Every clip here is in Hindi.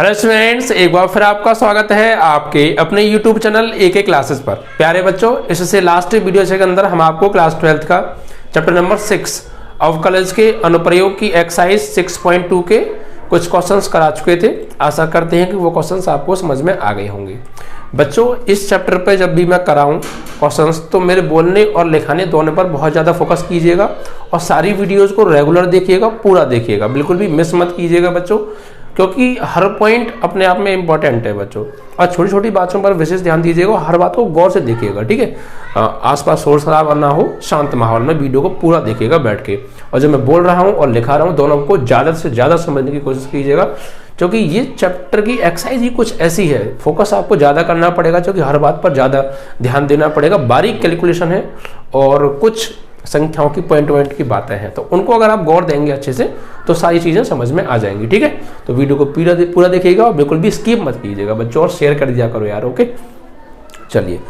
हेलो स्टूडेंट्स, एक बार फिर आपका स्वागत है आपके अपने YouTube चैनल AK क्लासेस पर। प्यारे बच्चों, इससे लास्ट वीडियो के अंदर हम आपको क्लास 12th का चैप्टर नंबर 6 अवकलज के अनुप्रयोग की एक्सरसाइज 6.2 के कुछ क्वेश्चंस करा चुके थे। आशा करते हैं कि वो क्वेश्चंस आपको समझ में आ गए होंगे। बच्चों, इस चैप्टर पे जब भी मैं कराऊं क्वेश्चंस तो मेरे बोलने और लिखाने दोनों पर बहुत ज़्यादा फोकस कीजिएगा और सारी वीडियोज़ को रेगुलर देखिएगा, पूरा देखिएगा, बिल्कुल भी मिस मत कीजिएगा बच्चों, क्योंकि हर पॉइंट अपने आप में इंपॉर्टेंट है बच्चों। और छोटी छोटी बातों पर विशेष ध्यान दीजिएगा, हर बात को गौर से देखिएगा, ठीक है। आसपास शोर शराबा ना हो, शांत माहौल में वीडियो को पूरा देखिएगा बैठ के। और जो मैं बोल रहा हूँ और लिखा रहा हूँ दोनों को ज़्यादा से ज़्यादा समझने की कोशिश कीजिएगा, क्योंकि ये चैप्टर की एक्सरसाइज ही कुछ ऐसी है, फोकस आपको ज़्यादा करना पड़ेगा, क्योंकि हर बात पर ज़्यादा ध्यान देना पड़ेगा। बारीक कैलकुलेशन है और कुछ संख्याओं की पॉइंट की बातें हैं, तो उनको अगर आप गौर देंगे अच्छे से तो सारी चीज़ें समझ में आ जाएंगी, ठीक है। तो वीडियो को पूरा देखिएगा और बिल्कुल भी स्किप मत कीजिएगा बच्चों, और शेयर कर दिया करो यार, ओके। चलिए,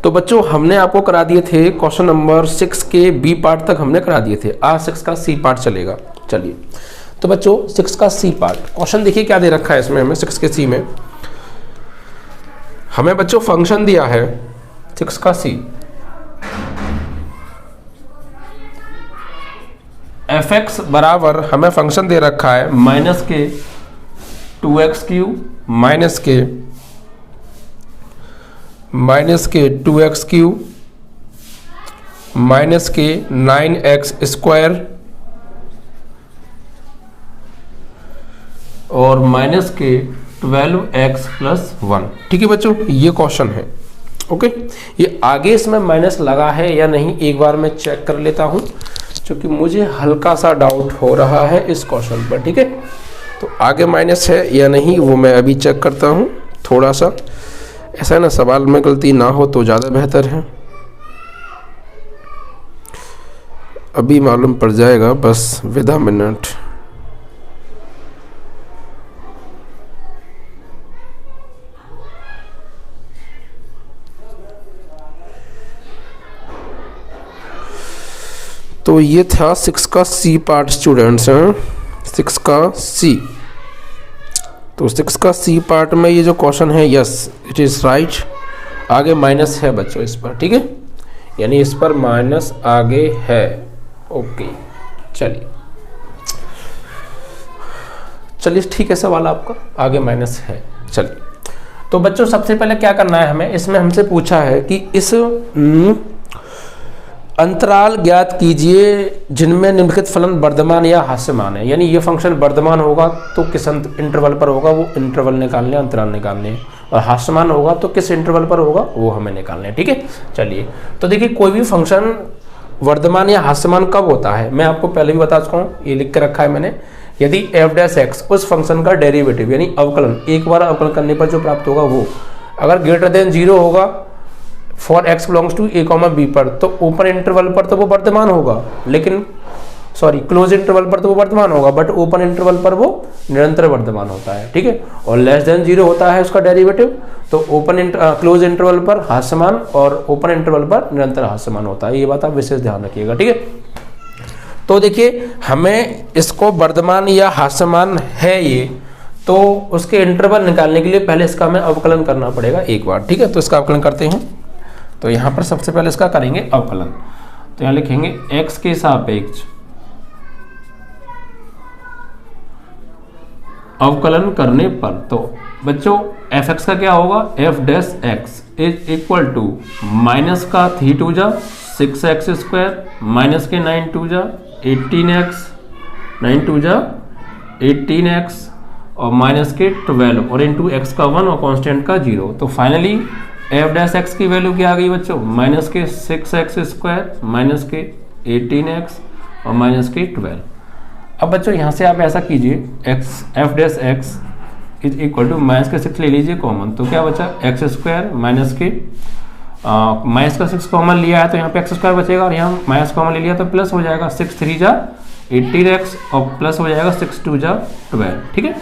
तो बच्चों हमने आपको करा दिए थे क्वेश्चन नंबर 6 के बी पार्ट तक हमने करा दिए थे। आज 6 का सी पार्ट चलेगा। चलिए, तो बच्चों 6 का सी पार्ट क्वेश्चन देखिए क्या दे रखा है इसमें हमें। 6 के सी में हमें बच्चों फंक्शन दिया है 6 का सी, fx बराबर हमें फंक्शन दे रखा है माइनस के 2x³ माइनस के 2x³ माइनस के 9x² और माइनस के 12x+1, ठीक है बच्चों, ये क्वेश्चन है, ओके। ये आगे इसमें माइनस लगा है या नहीं एक बार मैं चेक कर लेता हूं, क्योंकि मुझे हल्का सा डाउट हो रहा है इस क्वेश्चन पर, ठीक है। तो आगे माइनस है या नहीं वो मैं अभी चेक करता हूँ। थोड़ा सा ऐसा है ना, सवाल में गलती ना हो तो ज़्यादा बेहतर है। अभी मालूम पड़ जाएगा, बस विद अ मिनट। तो ये था 6 का सी पार्ट स्टूडेंट्स हैं, 6 का सी। तो 6 का सी पार्ट में ये जो क्वेश्चन है, यस इट इज़ राइट। आगे माइनस है बच्चों इस पर, ठीक है, यानी इस पर माइनस आगे है, ओके। चलिए ठीक है, सवाल आपका आगे माइनस है। चलिए, तो बच्चों सबसे पहले क्या करना है हमें, इसमें हमसे पूछा है कि इस अंतराल ज्ञात कीजिए जिनमें निम्नलिखित फलन वर्धमान या हास्यमान है। यानी ये फंक्शन वर्धमान होगा तो किस इंटरवल पर होगा वो इंटरवल निकालने, अंतराल निकालने, और हास्यमान होगा तो किस इंटरवल पर होगा वो हमें निकालने, ठीक है। चलिए, तो देखिए कोई भी फंक्शन वर्धमान या हास्यमान कब होता है, मैं आपको पहले भी बता चुका हूँ, ये लिख कर रखा है मैंने। यदि f' उस फंक्शन का डेरिवेटिव यानी अवकलन, एक बार अवकलन करने पर जो प्राप्त होगा वो अगर ग्रेटर देन 0 होगा for x belongs to a, b पर, तो ओपन इंटरवल पर तो वो वर्धमान होगा, लेकिन सॉरी क्लोज इंटरवल पर तो वो वर्धमान होगा, बट ओपन इंटरवल पर वो निरंतर वर्धमान होता है, ठीक है। और लेस देन 0 होता है उसका डेरिवेटिव, तो क्लोज इंटरवल पर हास्यमान और ओपन इंटरवल पर निरंतर हास्यमान होता है। ये बात आप विशेष ध्यान रखिएगा, ठीक है। तो देखिए हमें इसको वर्धमान या हास्यमान है ये, तो उसके इंटरवल निकालने के लिए पहले इसका हमें अवकलन करना पड़ेगा एक बार, ठीक है। तो इसका अवकलन करते हैं। तो यहाँ पर सबसे पहले इसका करेंगे अवकलन, तो यहाँ लिखेंगे x के सापेक्ष अवकलन करने पर, तो बच्चों fx का क्या होगा, f' is equal to minus का 3 जा 6x² माइनस के 9 जा 18x 9 जा 18x और माइनस के 12 और इंटू x का 1 और कांस्टेंट का 0। तो फाइनली f' की वैल्यू क्या आ गई बच्चों, माइनस के 6x² माइनस के 18x और माइनस के 12। अब बच्चों यहाँ से आप ऐसा कीजिए, f' is equal to minus के 6 ले लीजिए कॉमन, तो क्या बचा x² माइनस का 6 कॉमन लिया है तो यहाँ पे x² बचेगा, और यहाँ माइनस कॉमन ले लिया तो प्लस हो जाएगा 6 3 जा 18x और प्लस हो जाएगा 6 2 जा 12, ठीक है।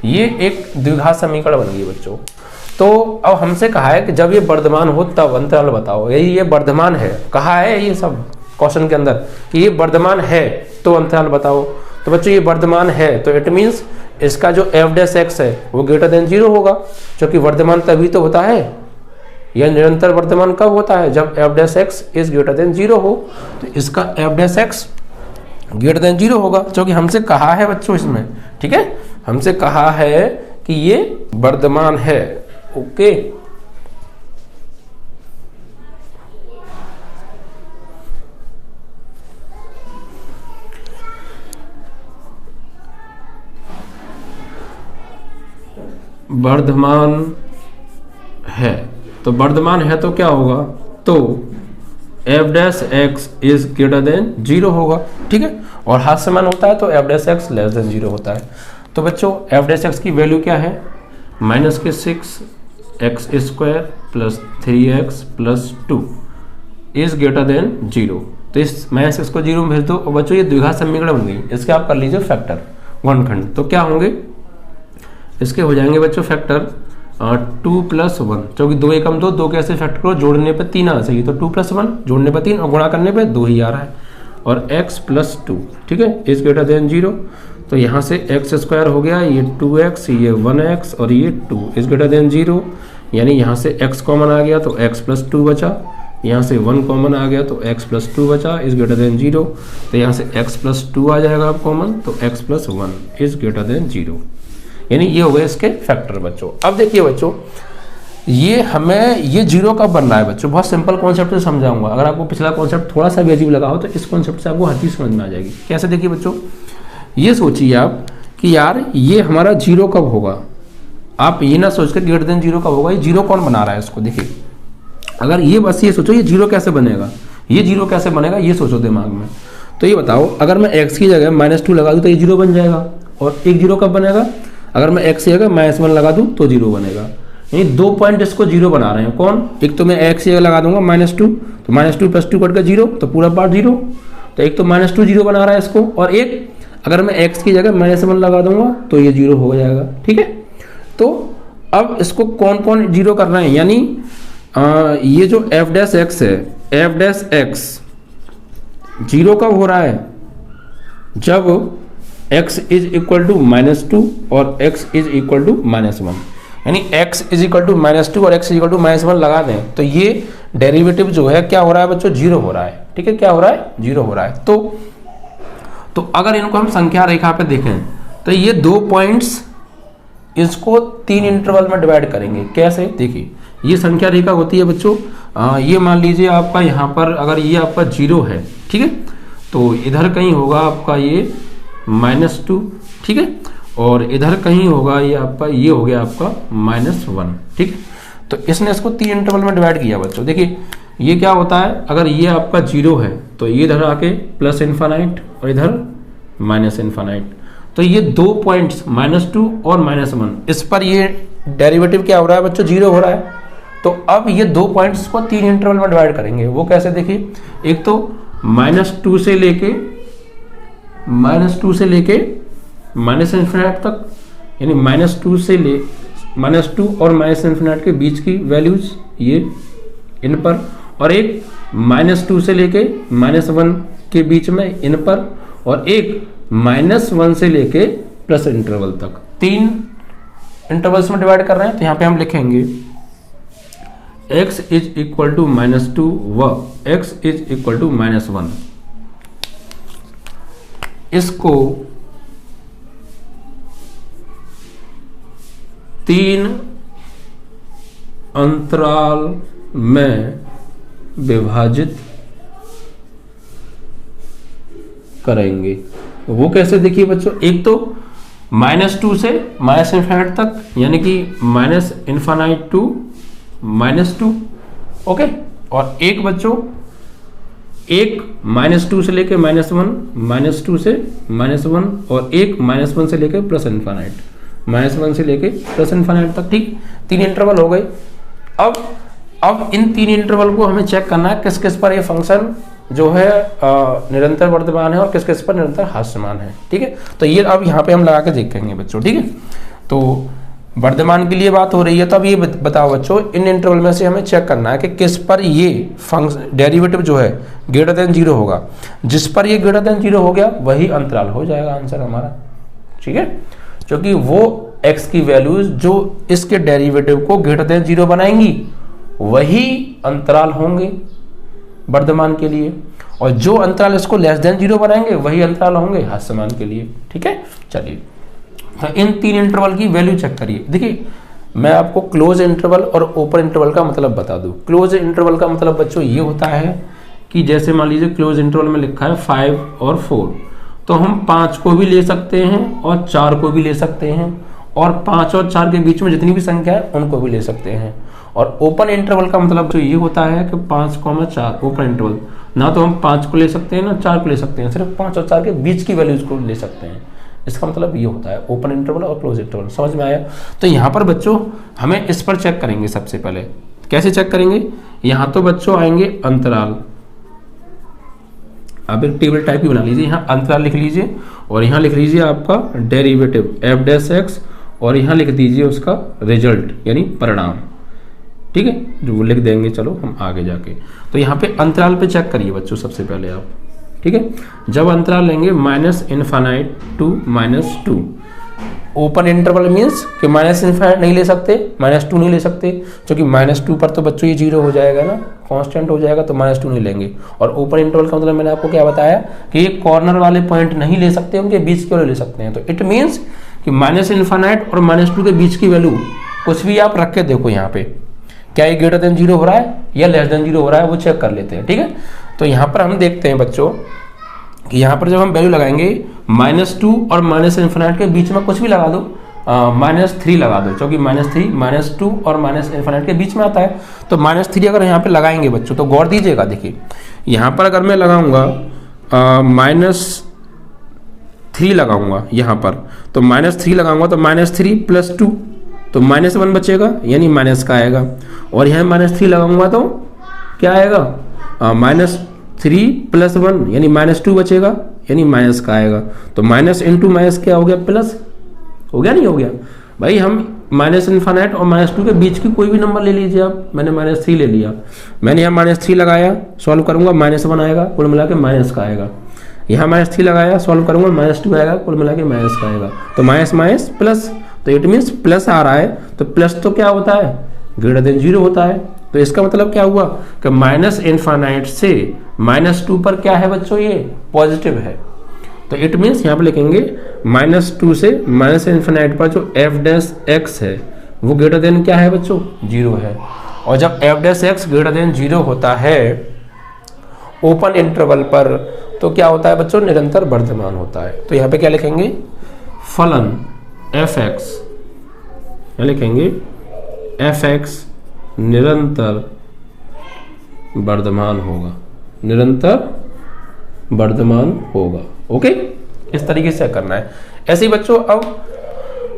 ये एक द्विघात समीकरण बन गई बच्चों। तो अब हमसे कहा है कि जब ये वर्धमान हो तब अंतराल बताओ। यही ये वर्धमान है, कहा है ये सब क्वेश्चन के अंदर कि ये वर्धमान है तो अंतराल बताओ। तो बच्चों ये वर्धमान है तो इट मीन्स इसका जो एफ डैश एक्स है वो ग्रेटर देन 0 होगा, क्योंकि वर्धमान तभी तो होता है, यह निरंतर वर्धमान कब होता है, जब F dash x is greater than 0 हो। तो इसका F dash x greater than 0 होगा, क्योंकि हमसे कहा है बच्चों इसमें, ठीक है, हमसे कहा है कि ये वर्धमान है। ओके, वर्धमान है, तो वर्धमान है तो क्या होगा, तो F dash x is greater than 0 होगा, ठीक है, और हास्यमान होता है तो F dash x less than 0 होता है। तो बच्चों एफ डैश एक्स की वैल्यू क्या है, -6 x square plus 3x plus 2 is greater than 0। तो इस -6 को 0 में भेज दो, और बच्चों ये द्विघात समीकरण बन गई, इसके आप कर लीजिए फैक्टर गुणनखंड। तो क्या होंगे, इसके हो जाएंगे बच्चों फैक्टर 2 + 1, क्योंकि 2 एकम 2, 2 कैसे फैक्टर करो, जोड़ने पे 3 आना चाहिए, तो 2 + 1 जोड़ने पे 3 और गुणा करने पे 2 ही आ रहा है, और x + 2, ठीक है, इज ग्रेटर देन 0। तो यहाँ से x² हो गया, ये 2x, ये 1x और ये 2 इज ग्रेटर देन 0, यानी यहाँ से x कॉमन आ गया तो x + 2 बचा, यहाँ से 1 कॉमन आ गया तो x + 2 बचा इज ग्रेटर देन 0। तो यहाँ से x + 2 आ जाएगा अब कॉमन, तो x + 1 इज ग्रेटर देन 0, यानी ये हो गए इसके फैक्टर बच्चों। अब देखिए बच्चों, ये हमें ये 0 कब बन रहा है बच्चों, बहुत सिंपल कॉन्सेप्ट से समझाऊंगा। अगर आपको पिछला कॉन्सेप्ट थोड़ा सा भी अजीब लगा हो तो इस कॉन्सेप्ट से आपको हर चीज़ समझ में आ जाएगी। कैसे, देखिए बच्चों, ये सोचिए आप कि यार ये हमारा 0 कब होगा, आप ये ना सोच कर ग्रेटर देन 0 कब होगा, ये 0 कौन बना रहा है इसको। देखिए अगर ये बस ये सोचो ये 0 कैसे बनेगा, ये 0 कैसे बनेगा, ये सोचो दिमाग में। तो ये बताओ, अगर मैं x की जगह -2 लगा दूँ तो ये 0 बन जाएगा, और एक 0 कब बनेगा, अगर मैं x की जगह -1 लगा दूं तो 0 बनेगा। यानी 2 पॉइंट इसको 0 बना रहे हैं, कौन, एक तो मैं x की जगह लगा दूंगा -2, तो -2 + 2 कट कर 0, तो पूरा पार्ट 0, तो एक तो -2 0 बना रहा है इसको, और एक अगर मैं x की जगह -1 लगा दूंगा तो ये 0 हो जाएगा, ठीक है। तो अब इसको कौन कौन 0 कर रहे हैं, यानी ये जो एफ डैश एक्स है, एफ डैश एक्स 0 कब हो रहा है, जब x इज इक्वल टू -2 और x इज इक्वल टू -1, यानी x इज इक्वल टू -2 और x इज इक्वल टू -1 लगा दें तो ये डेरिवेटिव जो है क्या हो रहा है बच्चों, 0 हो रहा है, ठीक है, क्या हो रहा है, 0 हो रहा है। तो अगर इनको हम संख्या रेखा पे देखें तो ये 2 पॉइंट्स, इसको 3 इंटरवल में डिवाइड करेंगे। कैसे, देखिए ये संख्या रेखा होती है बच्चों, ये मान लीजिए आपका यहाँ पर अगर ये आपका 0 है, ठीक है, तो इधर कहीं होगा आपका ये -2, ठीक है, और इधर कहीं होगा ये आपका, ये हो गया आपका -1, ठीक। तो इसने इसको 3 इंटरवल में डिवाइड किया बच्चों। देखिए ये क्या होता है, अगर ये आपका 0 है तो ये इधर आके +∞ और इधर -∞, तो ये 2 पॉइंट्स -2 और -1, इस पर ये डेरिवेटिव क्या हो रहा है बच्चों, 0 हो रहा है। तो अब ये 2 पॉइंट्स को 3 इंटरवल में डिवाइड करेंगे, वो कैसे, देखिए एक तो -2 से लेके -∞ तक, यानी -2 से ले -2 और -∞ के बीच की वैल्यूज ये इन पर, और एक -2 से लेके -1 के बीच में इन पर, और एक -1 से लेके प्लस इंटरवल तक, 3 इंटरवल्स में डिवाइड कर रहे हैं। तो यहाँ पे हम लिखेंगे x इज इक्वल टू -2 व x इज इक्वल टू -1। इसको 3 अंतराल में विभाजित करेंगे। वो कैसे, देखिए बच्चों, एक तो -2 से -∞ तक, यानी कि -∞ टू -2, ओके, और एक बच्चों एक -2 से लेके -1, -2 से -1, और एक -1 से लेके +∞, -1 से लेके +∞ तक, ठीक, 3 इंटरवल हो गए। अब इन 3 इंटरवल को हमें चेक करना है किस किस पर ये फंक्शन जो है निरंतर वर्धमान है और किस किस पर निरंतर हास्यमान है, ठीक है। तो ये अब यहाँ पे हम लगा के देखेंगे बच्चों, ठीक है। तो वर्धमान के लिए बात हो रही है, तो अब ये बताओ बच्चों, इन इंटरवल में से हमें चेक करना है कि किस पर ये फंक्शन डेरिवेटिव जो है ग्रेटर देन 0 होगा। जिस पर ये ग्रेटर देन 0 हो गया वही अंतराल हो जाएगा आंसर हमारा, ठीक है। क्योंकि वो x की वैल्यूज जो इसके डेरिवेटिव को ग्रेटर देन 0 बनाएंगी वही अंतराल होंगे वर्धमान के लिए, और जो अंतराल इसको लेस देन 0 बनाएंगे वही अंतराल होंगे हास्यमान के लिए। ठीक है, चलिए तो इन 3 इंटरवल की वैल्यू चेक करिए। देखिए मैं आपको क्लोज इंटरवल और ओपन इंटरवल का मतलब बता दूं। क्लोज इंटरवल का मतलब बच्चों ये होता है कि जैसे मान लीजिए क्लोज इंटरवल में लिखा है 5 और 4, तो हम 5 को भी ले सकते हैं और 4 को भी ले सकते हैं, और 5 और 4 के बीच में जितनी भी संख्या है उनको भी ले सकते हैं। और ओपन इंटरवल का मतलब तो ये होता है कि 5,4 ओपन इंटरवल, ना तो हम 5 को ले सकते हैं ना 4 को ले सकते हैं, सिर्फ 5 और 4 के बीच की वैल्यूज को ले सकते हैं। इसका मतलब ये होता है ओपन इंटरवल और क्लोज इंटरवल। समझ में आया? तो यहाँ पर बच्चों हमें इस पर चेक करेंगे। सबसे पहले कैसे चेक करेंगे? यहाँ तो बच्चों आएंगे अंतराल, आप एक टेबल टाइप की बना लीजिए, यहाँ अंतराल लिख लीजिए और यहाँ लिख लीजिए आपका डेरिवेटिव एफ डैश एक्स, और यहाँ लिख दीजिए उसका रिजल्ट यानी परिणाम। ठीक है, जो वो लिख देंगे चलो हम आगे जाके। तो यहाँ पे अंतराल पे चेक करिए बच्चों सबसे पहले आप। ठीक है, जब अंतराल लेंगे -∞ टू -2, ओपन इंटरवल मीन्स कि -∞ नहीं ले सकते, -2 नहीं ले सकते, क्योंकि -2 पर तो बच्चों ये 0 हो जाएगा ना, कांस्टेंट हो जाएगा, तो -2 नहीं लेंगे। और ओपन इंटरवल का मतलब मैंने आपको क्या बताया कि ये कॉर्नर वाले पॉइंट नहीं ले सकते, उनके बीच के वाले ले सकते हैं। तो इट मीन्स कि -∞ और -2 के बीच की वैल्यू कुछ भी आप रख के देखो यहाँ पे, क्या ये ग्रेटर देन 0 हो रहा है या लेस देन 0 हो रहा है, वो चेक कर लेते हैं। ठीक है, तो यहाँ पर हम देखते हैं बच्चों कि यहाँ पर जब हम वैल्यू लगाएंगे -2 और -∞ के बीच में कुछ भी लगा दो, -3 लगा दो, क्योंकि -3 -2 और -∞ के बीच में आता है। तो -3 अगर यहाँ पे लगाएंगे बच्चों तो गौर दीजिएगा, देखिए यहाँ पर अगर मैं लगाऊंगा -3 लगाऊंगा यहाँ पर, तो -3 लगाऊंगा तो -3 + 2 तो -1 बचेगा यानी माइनस का आएगा, और यहाँ -3 लगाऊंगा तो क्या आएगा -3 + 1 यानी -2 बचेगा यानी माइनस का आएगा। तो माइनस इंटू माइनस क्या हो गया प्लस, हो गया नहीं हो गया भाई। हम -∞ और -2 के बीच की कोई भी नंबर ले लीजिए आप, मैंने -3 ले लिया, मैंने यहाँ -3 लगाया, सॉल्व करूंगा -1 आएगा, कुल मिला के माइनस का आएगा। यहाँ -3 लगाया, सॉल्व करूंगा -2 आएगा, कुल मिला के माइनस का आएगा। तो माइनस माइनस प्लस, तो इट मीन्स प्लस आ रहा है, तो प्लस तो क्या होता है ग्रेटर देन 0 होता है। तो इसका मतलब क्या हुआ कि -∞ से -2 पर क्या है बच्चों, ये पॉजिटिव है। तो इट मीन्स यहाँ पे लिखेंगे -2 से -∞ पर जो f डैश x है वो ग्रेटर देन क्या है बच्चों, 0 है। और जब f dash x greater than 0 होता है ओपन इंटरवल पर, तो क्या होता है बच्चों, निरंतर वर्धमान होता है। तो यहाँ पे क्या लिखेंगे, फलन f(x), क्या लिखेंगे f(x) निरंतर वर्धमान होगा, निरंतर वर्धमान होगा। ओके, इस तरीके से करना है। ऐसे ही बच्चों अब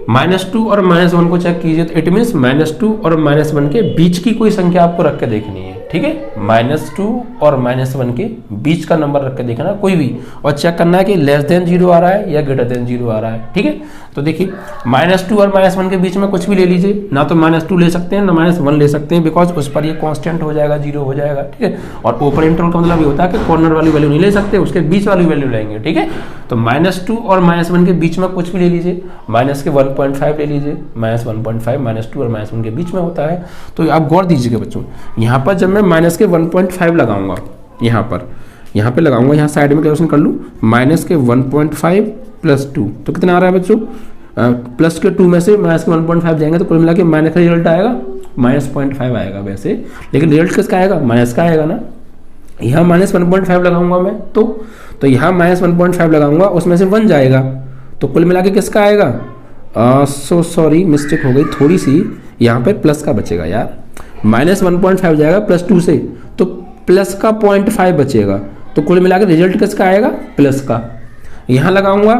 -2 और -1 को चेक कीजिए, तो इट मीन्स -2 और -1 के बीच की कोई संख्या आपको रख के देखनी है। ठीक है, -2 और -1 के बीच का नंबर रख के देखना कोई भी, और चेक करना है कि लेस देन 0 आ रहा है या ग्रेटर देन 0 आ रहा है। ठीक है, तो देखिए -2 और -1 के बीच में कुछ भी ले लीजिए, ना तो -2 ले सकते हैं ना -1 ले सकते हैं, बिकॉज उस पर ये कांस्टेंट हो जाएगा, 0 हो जाएगा। ठीक है, और ओपन इंटरवल का मतलब ये होता है कि कॉर्नर वाली वैल्यू नहीं ले सकते, उसके बीच वाली वैल्यू लेंगे। ठीक है, तो -2 और -1 के बीच में कुछ भी ले लीजिए, माइनस के 1.5 ले लीजिए, -1.5 -2 और -1 के बीच में होता है। तो आप गौर दीजिएगा बच्चों, यहाँ पर जब मैं माइनस के 1.5 लगाऊंगा, यहाँ पे लगाऊंगा, यहाँ साइड में कैलकुलेशन कर लूँ, माइनस के 1.5 + 2 तो कितना आ रहा है बच्चों, प्लस के 2 में से माइनस के 1.5 जाएंगे तो कुल मिला के माइनस का रिजल्ट आएगा -0.5 आएगा वैसे, लेकिन रिजल्ट किसका आएगा, माइनस का आएगा ना। यहाँ -1.5 लगाऊंगा मैं, तो यहाँ -1.5 लगाऊंगा, उसमें से 1 जाएगा, तो कुल मिला के किसका आएगा, सॉरी मिस्टेक हो गई थोड़ी सी, यहाँ पे प्लस का बचेगा यार, -1.5 जाएगा +2 से, तो प्लस का 0.5 बचेगा, तो कुल मिला के रिजल्ट किसका आएगा, प्लस का। यहाँ लगाऊंगा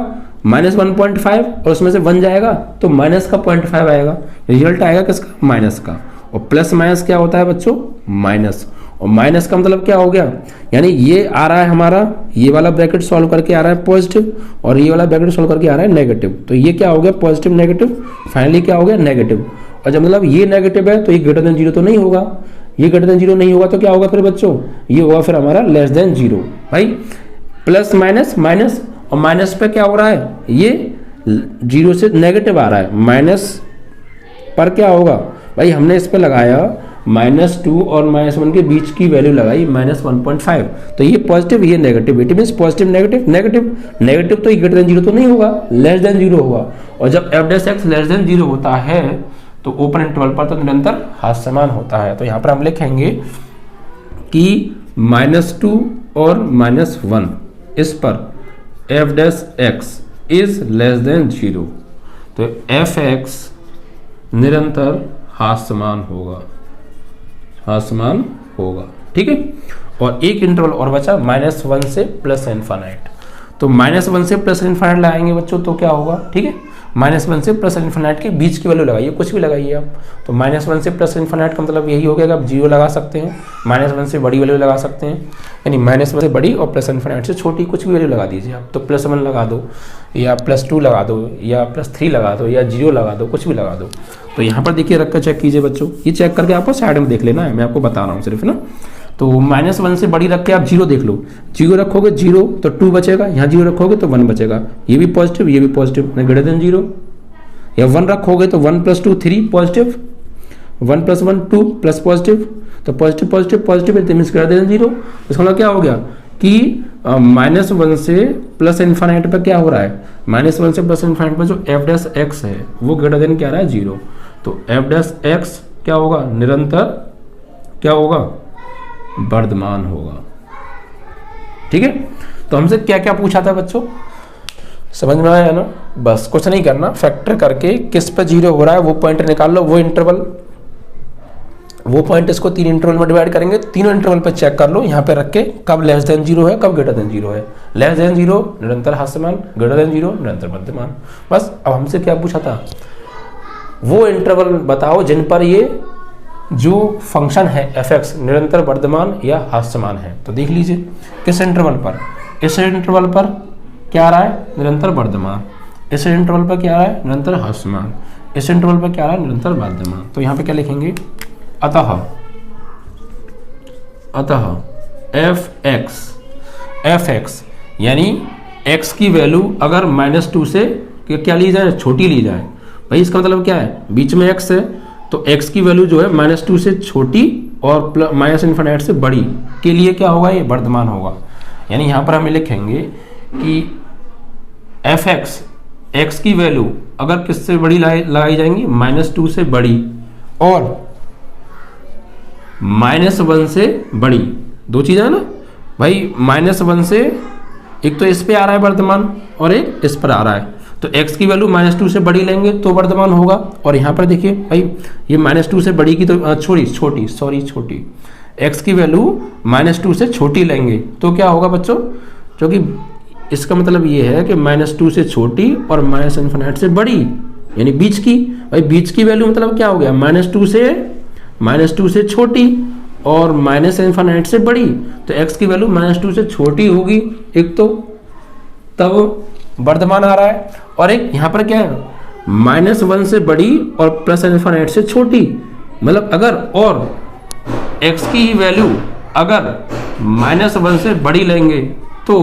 -1.5 और उसमें से 1 जाएगा तो माइनस का 0.5 आएगा, रिजल्ट आएगा किसका, माइनस का। और प्लस माइनस क्या होता है बच्चों, माइनस, और माइनस का मतलब क्या हो गया, यानी ये आ रहा है हमारा, ये वाला ब्रैकेट सॉल्व करके आ रहा है पॉजिटिव, और ये वाला ब्रैकेट सॉल्व करके आ रहा है नेगेटिव। तो ये क्या हो गया, पॉजिटिव नेगेटिव, फाइनली क्या हो गया, नेगेटिव। और जब मतलब ये नेगेटिव है तो ये ग्रेटर देन 0 तो नहीं होगा, ये ग्रेटर देन 0 नहीं होगा तो क्या होगा फिर बच्चों, ये होगा फिर हमारा लेस देन 0। भाई प्लस माइनस माइनस, और माइनस पे क्या हो रहा है, ये जीरो से नेगेटिव आ रहा है, माइनस पर क्या होगा भाई, हमने इस पे लगाया -2 और -1 के बीच की वैल्यू लगाई -1.5, तो ये पॉजिटिव ये negative, it means positive negative negative negative, तो ग्रेटर देन जीरो तो नहीं होगा, लेस देन जीरो होगा। और जब f' लेस देन जीरो होता है तो ओपन इंटरवल पर तो निरंतर हास्यमान होता है। तो यहाँ पर हम लिखेंगे कि -2 और -1 इस पर f' is less than zero, तो f(x) निरंतर हास्यमान होगा, हास्यमान होगा, ठीक है। और एक इंटरवल और बचा -1 से प्लस इन्फिनिट, तो -1 से प्लस इन्फिनिट लगाएंगे बच्चों तो क्या होगा, ठीक है, -1 से प्लस इन्फिनिट के बीच की वैल्यू लगाइए, कुछ भी लगाइए आप, तो -1 से प्लस इन्फिनिट का मतलब यही हो गया कि आप 0 लगा सकते हैं, -1 से बड़ी वैल्यू लगा सकते हैं, यानी -1 से बड़ी और प्लस इन्फिनिट से छोटी कुछ भी वैल्यू लगा दीजिए आप, तो +1 लगा दो या +2 लगा दो या +3 लगा दो या 0 लगा दो, कुछ भी लगा दो। तो यहाँ पर देखिए रख कर चेक कीजिए बच्चों, ये चेक करके आपको साइड में देख लेना है, मैं आपको बता रहा हूँ सिर्फ ना। तो -1 से बड़ी रख के आप 0 देख लो, 0 रखोगे 0 तो 2 बचेगा, यहाँ 0 रखोगे तो 1 बचेगा, ये भी पॉजिटिव ये भी पॉजिटिव, ग्रेटर देन 0, या 1 रखोगे तो 1 + 2 3 पॉजिटिव, 1 + 1 2 प्लस पॉजिटिव, तो positive positive positive means greater than 0। इसका मतलब क्या हो गया कि -1 से प्लस इन्फिनिट पर क्या हो रहा है, -1 से प्लस इन्फिनिट पर जो f' है वो ग्रेटर देन क्या रहा है 0, तो f' क्या होगा, निरंतर क्या होगा, वर्धमान होगा, ठीक है। तो हमसे क्या क्या पूछा था बच्चों, समझ में आया ना, बस कुछ नहीं करना, फैक्टर करके किस पर 0 हो रहा है वो पॉइंट निकाल लो, वो इंटरवल वो पॉइंट इसको 3 इंटरवल में डिवाइड करेंगे, तीनों इंटरवल पर चेक कर लो, यहाँ पे रख के कब लेस देन 0 है कब ग्रेटर देन 0 है, लेस देन 0 निरंतर हास्यमान, ग्रेटर देन 0 निरंतर वर्धमान। बस अब हमसे क्या पूछा था, वो इंटरवल बताओ जिन पर ये जो फंक्शन है f(x) निरंतर वर्धमान या हास्यमान है। तो देख लीजिए किस इंटरवल पर, इस इंटरवल पर क्या आ रहा है, निरंतर वर्धमान, इस इंटरवल पर क्या आ रहा है, निरंतर हास्यमान, इस इंटरवल पर क्या आ रहा है, निरंतर वर्धमान। तो यहाँ पे क्या लिखेंगे, अतः f(x) यानी x की वैल्यू अगर -2 से क्या ली जाए, छोटी ली जाए, भाई इसका मतलब क्या है, बीच में x है तो x की वैल्यू जो है -2 से छोटी और माइनस इन्फिनिट से बड़ी के लिए क्या होगा, ये वर्धमान होगा। यानी यहाँ पर हमें लिखेंगे कि f(x) x की वैल्यू अगर किससे बड़ी लगाई जाएंगी, -2 से बड़ी और -1 से बड़ी, दो चीजें है ना भाई, -1 से एक तो इस पे आ रहा है वर्धमान और एक इस पर आ रहा है, तो x की वैल्यू -2 से बड़ी लेंगे तो वर्धमान होगा। और यहाँ पर देखिए भाई ये -2 से बड़ी की तो छोटी x की वैल्यू -2 से छोटी लेंगे तो क्या होगा बच्चों, क्योंकि इसका मतलब ये है कि -2 से छोटी और माइनस इन्फिनिट से बड़ी, यानी बीच की, भाई बीच की वैल्यू मतलब क्या हो गया, -2 से छोटी और माइनस इन्फिनिट से बड़ी, तो x की वैल्यू -2 से छोटी होगी एक तो, तब वर्धमान आ रहा है, और एक यहाँ पर क्या है, -1 से बड़ी और प्लस इन्फिनिट से छोटी, मतलब अगर और x की वैल्यू अगर -1 से बड़ी लेंगे तो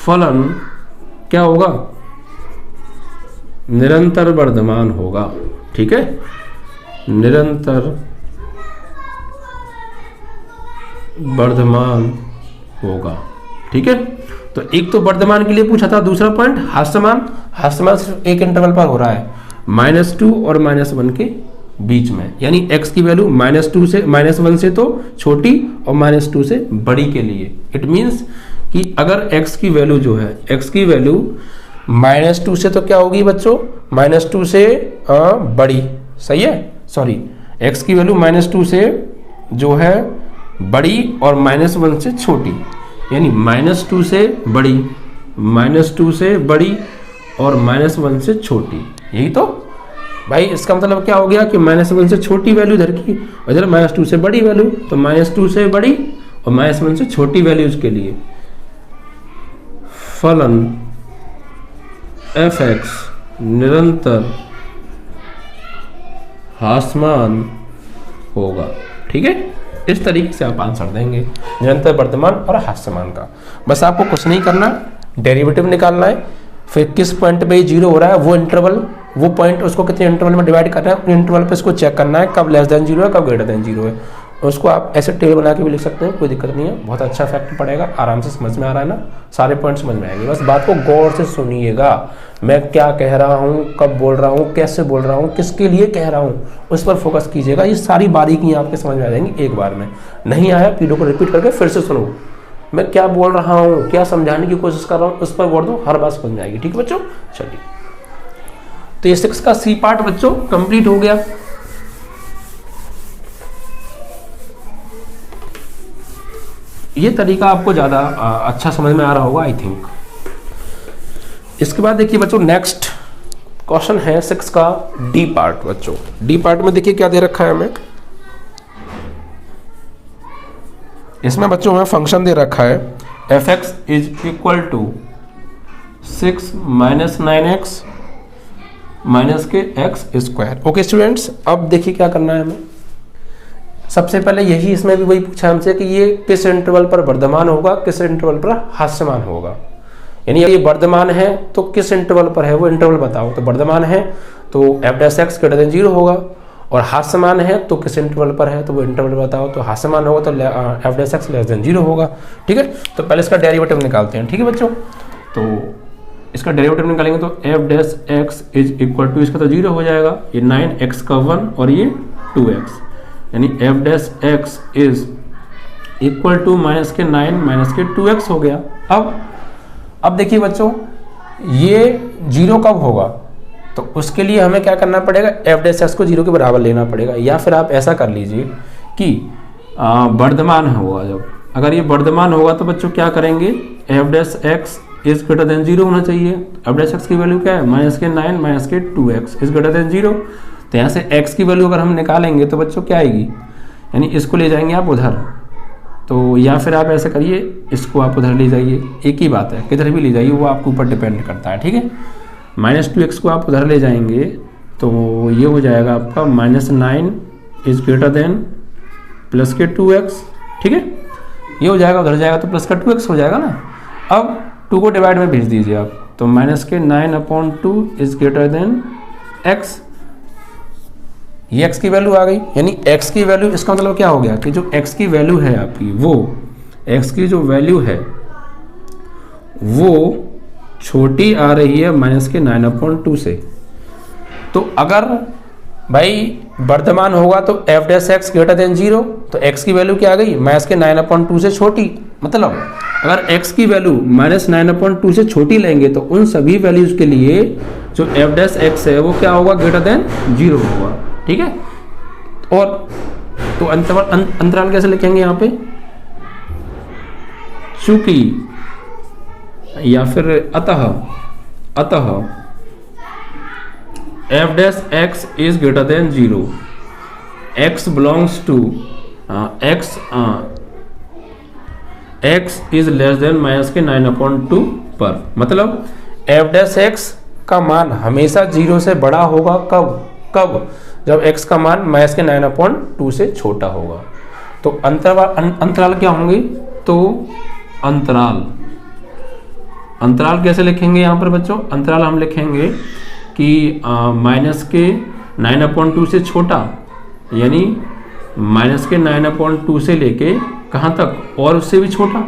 फलन क्या होगा, निरंतर वर्धमान होगा, ठीक है, निरंतर वर्धमान होगा, ठीक है। तो एक तो वर्धमान के लिए पूछा था, दूसरा पॉइंट हास्यमान, हास्यमान सिर्फ एक इंटरवल पर हो रहा है, -2 और -1 के बीच में, यानी x की वैल्यू -1 से तो छोटी और -2 से बड़ी के लिए। इट मीन्स कि अगर x की वैल्यू जो है, x की वैल्यू -2 से तो क्या होगी बच्चों, -2 से बड़ी, सही है, सॉरी x की वैल्यू -2 से जो है बड़ी और -1 से छोटी, यानी -2 से बड़ी, -2 से बड़ी और -1 से छोटी, यही तो भाई इसका मतलब क्या हो गया कि -1 से छोटी वैल्यू इधर की और इधर -2 से बड़ी वैल्यू, तो -2 से बड़ी और -1 से छोटी वैल्यूज के लिए फलन f(x) निरंतर हास्यमान होगा, ठीक है। इस तरीके से आप आंसर देंगे निरंतर वर्धमान और हास्यमान का। बस आपको कुछ नहीं करना, डेरिवेटिव निकालना है, फिर किस पॉइंट पे जीरो हो रहा है वो इंटरवल, वो पॉइंट उसको कितने इंटरवल में डिवाइड करना है, अपने इंटरवल पे इसको चेक करना है कब लेस देन जीरो है कब ग्रेटर देन जीरो है। उसको आप ऐसे टेबल बना के भी लिख सकते हैं, कोई दिक्कत नहीं है। बहुत अच्छा फैक्ट पड़ेगा, आराम से समझ में आ रहा है ना, सारे पॉइंट समझ में आएंगे। बस बात को गौर से सुनिएगा, मैं क्या कह रहा हूँ, कब बोल रहा हूँ, कैसे बोल रहा हूँ, किसके लिए कह रहा हूँ, उस पर फोकस कीजिएगा। ये सारी बारीकियाँ आपके समझ में आ जाएंगी एक बार में। नहीं आया वीडियो को रिपीट करके फिर से सुनो, मैं क्या बोल रहा हूँ, क्या समझाने की कोशिश कर रहा हूँ, उस पर गौर दो, हर बात समझ में आएगी। ठीक है बच्चों, चलिए तो ये 6 का सी पार्ट बच्चों कंप्लीट हो गया। ये तरीका आपको ज़्यादा अच्छा समझ में आ रहा होगा आई थिंक। इसके बाद देखिए बच्चों नेक्स्ट क्वेश्चन है 6 का डी पार्ट। बच्चों डी पार्ट में देखिए क्या दे रखा है हमें, इसमें बच्चों हमें फंक्शन दे रखा है f(x) is equal to 6 minus 9x minus के x स्क्वायर। ओके स्टूडेंट्स, अब देखिए क्या करना है हमें। सबसे पहले यही इसमें भी वही पूछा हमसे कि ये किस इंटरवल पर वर्धमान होगा, किस इंटरवल पर ह्रासमान होगा। यानी ये वर्धमान है तो किस इंटरवल पर है वो इंटरवल बताओ। तो वर्धमान है तो f(x) ग्रेटर देन 0 होगा, और ह्रासमान है तो किस इंटरवल पर है तो वो इंटरवल बताओ। तो ह्रासमान होगा तो f(x) लेस देन 0 होगा। ठीक है, तो पहले इसका डेरिवेटिव निकालते हैं। ठीक है बच्चों, तो इसका डेरिवेटिव निकालेंगे तो f(x) इज इक्वल टू, इसका तो 0 हो जाएगा, ये 9x का 1 और ये 2x, यानी f(x) is equal to minus के 9 माइनस के 2x हो गया। अब देखिए बच्चों ये 0 कब होगा, तो उसके लिए हमें क्या करना पड़ेगा, f(x) को 0 के बराबर लेना पड़ेगा। या फिर आप ऐसा कर लीजिए कि वर्धमान होगा, जब अगर ये वर्धमान होगा तो बच्चों क्या करेंगे, f(x) इज ग्रेटर देन 0 होना चाहिए। f(x) की वैल्यू क्या है, माइनस के 9 माइनस के 2x इज ग्रेटर देन 0। तो यहाँ से x की वैल्यू अगर हम निकालेंगे तो बच्चों क्या आएगी, यानी इसको ले जाएंगे आप उधर, तो या फिर आप ऐसे करिए इसको आप उधर ले जाइए, एक ही बात है, किधर भी ले जाइए वो आपके ऊपर डिपेंड करता है। ठीक है, माइनस 2x को आप उधर ले जाएंगे तो ये हो जाएगा आपका minus 9 is greater then plus के 2x। ठीक है, ये हो जाएगा, उधर जाएगा तो प्लस का 2x हो जाएगा ना। अब 2 को डिवाइड में भेज दीजिए आप, तो माइनस के 9/2 इज ग्रेटर देन x। ये x की वैल्यू आ गई, यानी x की वैल्यू, इसका मतलब क्या हो गया कि जो x की वैल्यू है आपकी, वो x की जो वैल्यू है वो छोटी आ रही है माइनस के 9/2 से। तो अगर भाई वर्धमान होगा तो f(x) ग्रेटर देन 0, तो x की वैल्यू क्या आ गई, माइनस के 9/2 से छोटी। मतलब अगर x की वैल्यू माइनस 9/2 से छोटी लेंगे तो उन सभी वैल्यूज के लिए जो f(x) है वो क्या होगा, ग्रेटर देन 0 होगा। ठीक है, और तो अंतराल कैसे लिखेंगे यहाँ पे, चूंकि या फिर अतः f(x) is greater than 0, x belongs to x is less than minus के 9/2 पर। मतलब f(x) का मान हमेशा 0 से बड़ा होगा, कब जब x का मान माइनस के 9/2 से छोटा होगा। तो अंतराल क्या होंगे, तो अंतराल कैसे लिखेंगे यहाँ पर बच्चों, अंतराल हम लिखेंगे कि माइनस के 9/2 से छोटा, यानी माइनस के 9/2 से लेके कहाँ तक, और उससे भी छोटा,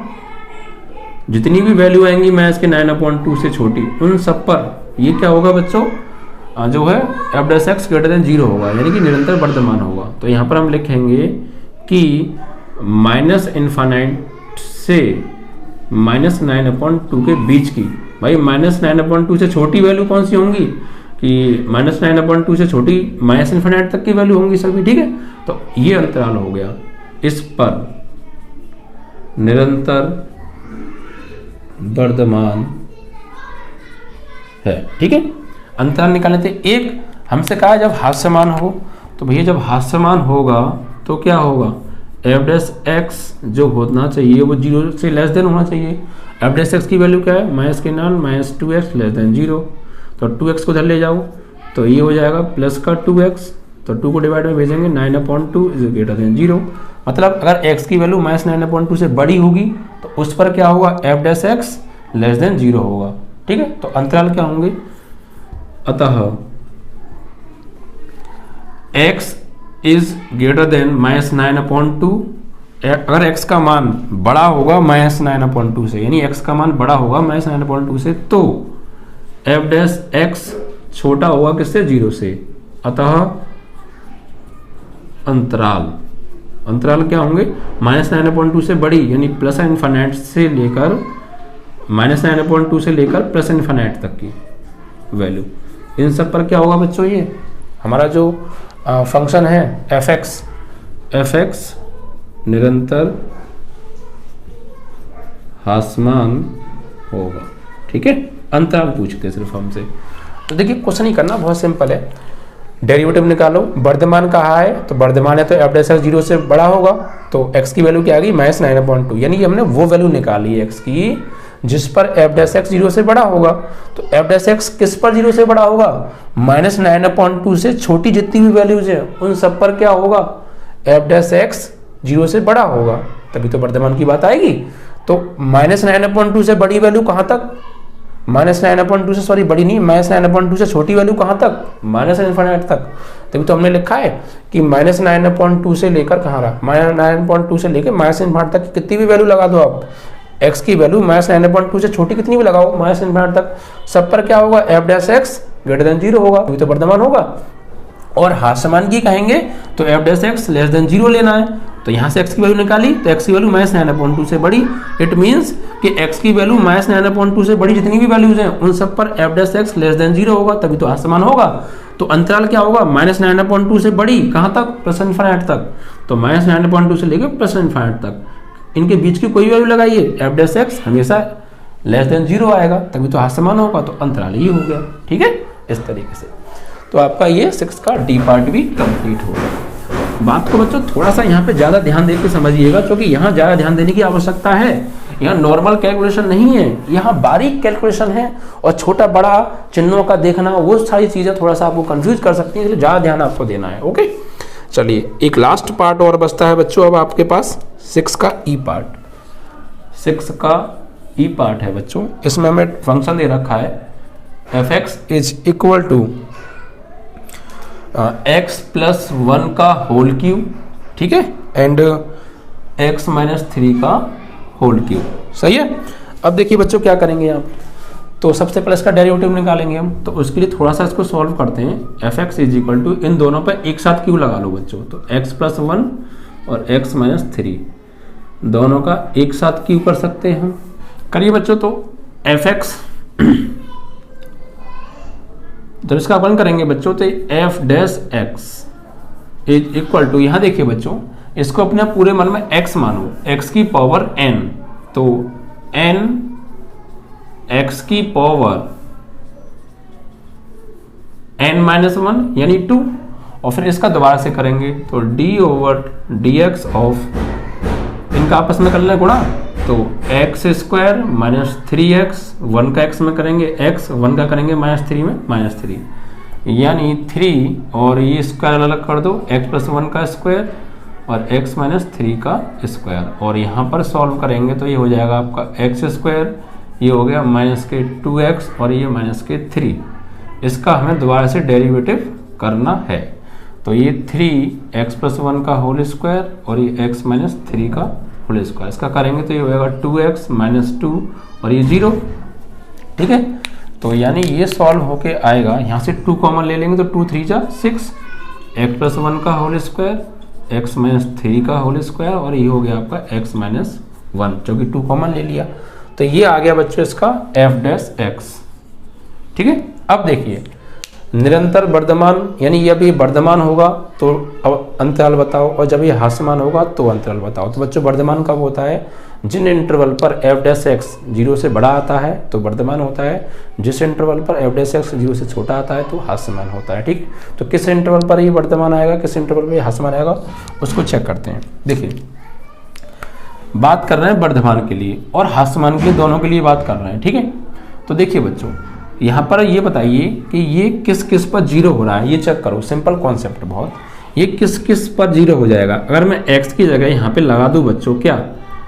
जितनी भी वैल्यू आएंगी माइनस के 9/2 से छोटी, उन सब पर ये क्या होगा बच्चों, जो है f(x) ग्रेटर देन 0 होगा, यानी कि निरंतर वर्धमान होगा। तो यहाँ पर हम लिखेंगे कि माइनस इन्फानाइट से माइनस 9/2 के बीच की, भाई माइनस 9/2 से छोटी वैल्यू कौन सी होंगी, कि माइनस 9/2 से छोटी माइनस इन्फानाइट तक की वैल्यू होंगी सभी। ठीक है, तो ये अंतराल हो गया, इस पर निरंतर वर्धमान है। ठीक है, अंतराल निकालने थे। एक हमसे कहा जब ह्रासमान हो, तो भैया जब ह्रासमान होगा तो क्या होगा, f(x) जो होना चाहिए वो 0 से लेस देन होना चाहिए। f(x) की वैल्यू क्या है, माइनस के 9 माइनस 2x लेस देन 0, तो 2x को इधर ले जाओ तो ये हो जाएगा प्लस का 2x, तो 2 को डिवाइड में भेजेंगे 9/2 इज ग्रेटर देन 0। मतलब अगर x की वैल्यू माइनस 9/2 से बड़ी होगी तो उस पर क्या होगा, f(x) लेस देन 0 होगा। ठीक है। तो अंतराल क्या होंगे, अतः x इज ग्रेटर देन -9/2, अगर x का मान बड़ा होगा -9/2 से, यानी x का मान बड़ा होगा -9/2 से, तो f डैश x छोटा होगा किससे, 0 से। अतः अंतराल क्या होंगे, -9/2 से बड़ी, यानी प्लस इन्फिनिट से लेकर -9/2 से लेकर प्लस इन्फिनिट तक की वैल्यू। इन सब पर क्या होगा बच्चों, ये हमारा जो फंक्शन है एफ एक्स निरंतर हास्यमान होगा, ठीक है। अंतराल पूछते सिर्फ हमसे। तो देखिए क्वेश्चन ही करना बहुत सिंपल है, डेरिवेटिव निकालो, वर्धमान कहा है तो वर्धमान है तो f डैश एक्स 0 से बड़ा होगा, तो x की वैल्यू क्या आ गई -9/2, यानी कि हमने वो वैल्यू निकाली है x की जिस पर f डैश एक्स 0 से बड़ा होगा। तो f डैश एक्स किस पर 0 से बड़ा होगा, -9/2 से छोटी जितनी भी वैल्यूज है उन सब पर क्या होगा, f डैश एक्स 0 से बड़ा होगा, तभी तो वर्धमान की बात आएगी। तो -9/2 से बड़ी वैल्यू कहाँ तक, -9/2 से, सॉरी बड़ी नहीं, -9/2 से छोटी वैल्यू कहाँ तक, -∞ तक। तभी तो हमने लिखा है कि -9/2 से लेकर कहाँ रहा, -9/2 से लेकर -∞ तक कितनी भी वैल्यू लगा दो आप, x की वैल्यू -9/2 से छोटी कितनी भी लगाओ -∞ तक, सब पर क्या होगा, f dash x greater than 0 होगा, तभी तो वर्धमान होगा। और हास्यमान की कहेंगे तो f dash x less than 0 लेना है, तो यहाँ से x की वैल्यू निकाली तो x की वैल्यू -9/2 से बड़ी, इट मीन्स कि x की वैल्यू -9/2 से बड़ी जितनी भी वैल्यूज हैं उन सब पर f dash x less than 0 होगा, तभी तो हास्यमान होगा। तो अंतराल क्या होगा, -9/2 से बड़ी कहाँ तक, प्लस इन्फिनिट तक, तो -9/2 से लेकर प्लस इन्फिनिट तक, इनके बीच की कोई वैल्यू लगाइए f डैश एक्स हमेशा लेस देन 0 आएगा, तभी तो हास्यमान होगा, तो अंतराल ही हो गया, ठीक है। इस तरीके से तो आपका ये 6 का डी पार्ट भी कंप्लीट होगा। बात को बच्चों थोड़ा सा यहाँ पे ज़्यादा ध्यान देकर समझिएगा, क्योंकि यहाँ ज़्यादा ध्यान देने की आवश्यकता है। यहाँ नॉर्मल कैलकुलेशन नहीं है, यहाँ बारीक कैलकुलेशन है, और छोटा बड़ा चिन्हों का देखना, वो सारी चीज़ें थोड़ा सा आपको कंफ्यूज कर सकती हैं, इसलिए ज़्यादा ध्यान आपको देना है। ओके, चलिए एक लास्ट पार्ट और बचता है बच्चों अब आपके पास, 6 का ई पार्ट। 6 का ई पार्ट है बच्चों, इसमें हमें फंक्शन दे रखा है F x is equal to x plus 1 का होल क्यूब, ठीक है, एंड x माइनस 3 का होल क्यूब, सही है। अब देखिए बच्चों क्या करेंगे आप, तो सबसे पहले इसका डेरिवेटिव निकालेंगे हम, तो उसके लिए थोड़ा सा इसको सॉल्व करते हैं। F x is equal to, इन दोनों पर एक साथ क्यूब लगा लो बच्चों, तो x प्लस 1 और x माइनस 3 दोनों का एक साथ क्यूब कर सकते हैं हम, करिए बच्चों। तो एफ एक्स जब इसका अपन करेंगे बच्चों तो F dash x is equal to, यहां देखिए बच्चों इसको अपने पूरे मन में x मानो, x की पावर n, तो n x की पावर n माइनस 1 यानी 2, और फिर इसका दोबारा से करेंगे तो d ओवर dx ऑफ, इनका आपस में कर लें गुणा, तो एक्स स्क्वायर माइनस 3x, 1 का x में करेंगे x, 1 का करेंगे -3 में -3, यानी 3 और ये स्क्वायर अलग कर दो, x प्लस 1 का स्क्वायर और x माइनस 3 का स्क्वायर, और यहाँ पर सॉल्व करेंगे तो ये हो जाएगा आपका x स्क्वायर, ये हो गया माइनस के 2x और ये माइनस के 3, इसका हमें दोबारा से डेरिवेटिव करना है, तो ये 3x प्लस 1 का होल स्क्वायर और ये x माइनस 3 का होल स्क्वायर, इसका करेंगे तो ये होगा 2x माइनस 2 और ये 0, ठीक है। तो यानी ये सॉल्व होके आएगा, यहाँ से 2 कॉमन ले लेंगे तो 2 3 जा 6, x प्लस 1 का होल स्क्वायर, x माइनस 3 का होल स्क्वायर, और ये हो गया आपका x माइनस 1, जो कि 2 कॉमन ले लिया, तो ये आ गया बच्चों इसका f डैश x, ठीक है। अब देखिए निरंतर वर्धमान, यानी ये अभी वर्धमान होगा तो अब अंतराल बताओ, और जब ये हास्यमान होगा तो अंतराल बताओ। तो बच्चों वर्धमान कब होता है, जिन इंटरवल पर f डैश x 0 से बड़ा आता है तो वर्धमान होता है, जिस इंटरवल पर f डैश x 0 से छोटा आता है तो हास्यमान होता है, ठीक। तो किस इंटरवल पर ये वर्धमान आएगा, किस इंटरवल पर ये हास्यमान आएगा, उसको चेक करते हैं। देखिए बात कर रहे हैं वर्धमान के लिए और हास्यमान के लिए, दोनों के लिए बात कर रहे हैं, ठीक है। तो देखिए बच्चों यहाँ पर ये बताइए कि ये किस किस पर 0 हो रहा है, ये चेक करो, सिंपल कॉन्सेप्ट बहुत, ये किस किस पर 0 हो जाएगा। अगर मैं x की जगह यहाँ पे लगा दूँ बच्चों क्या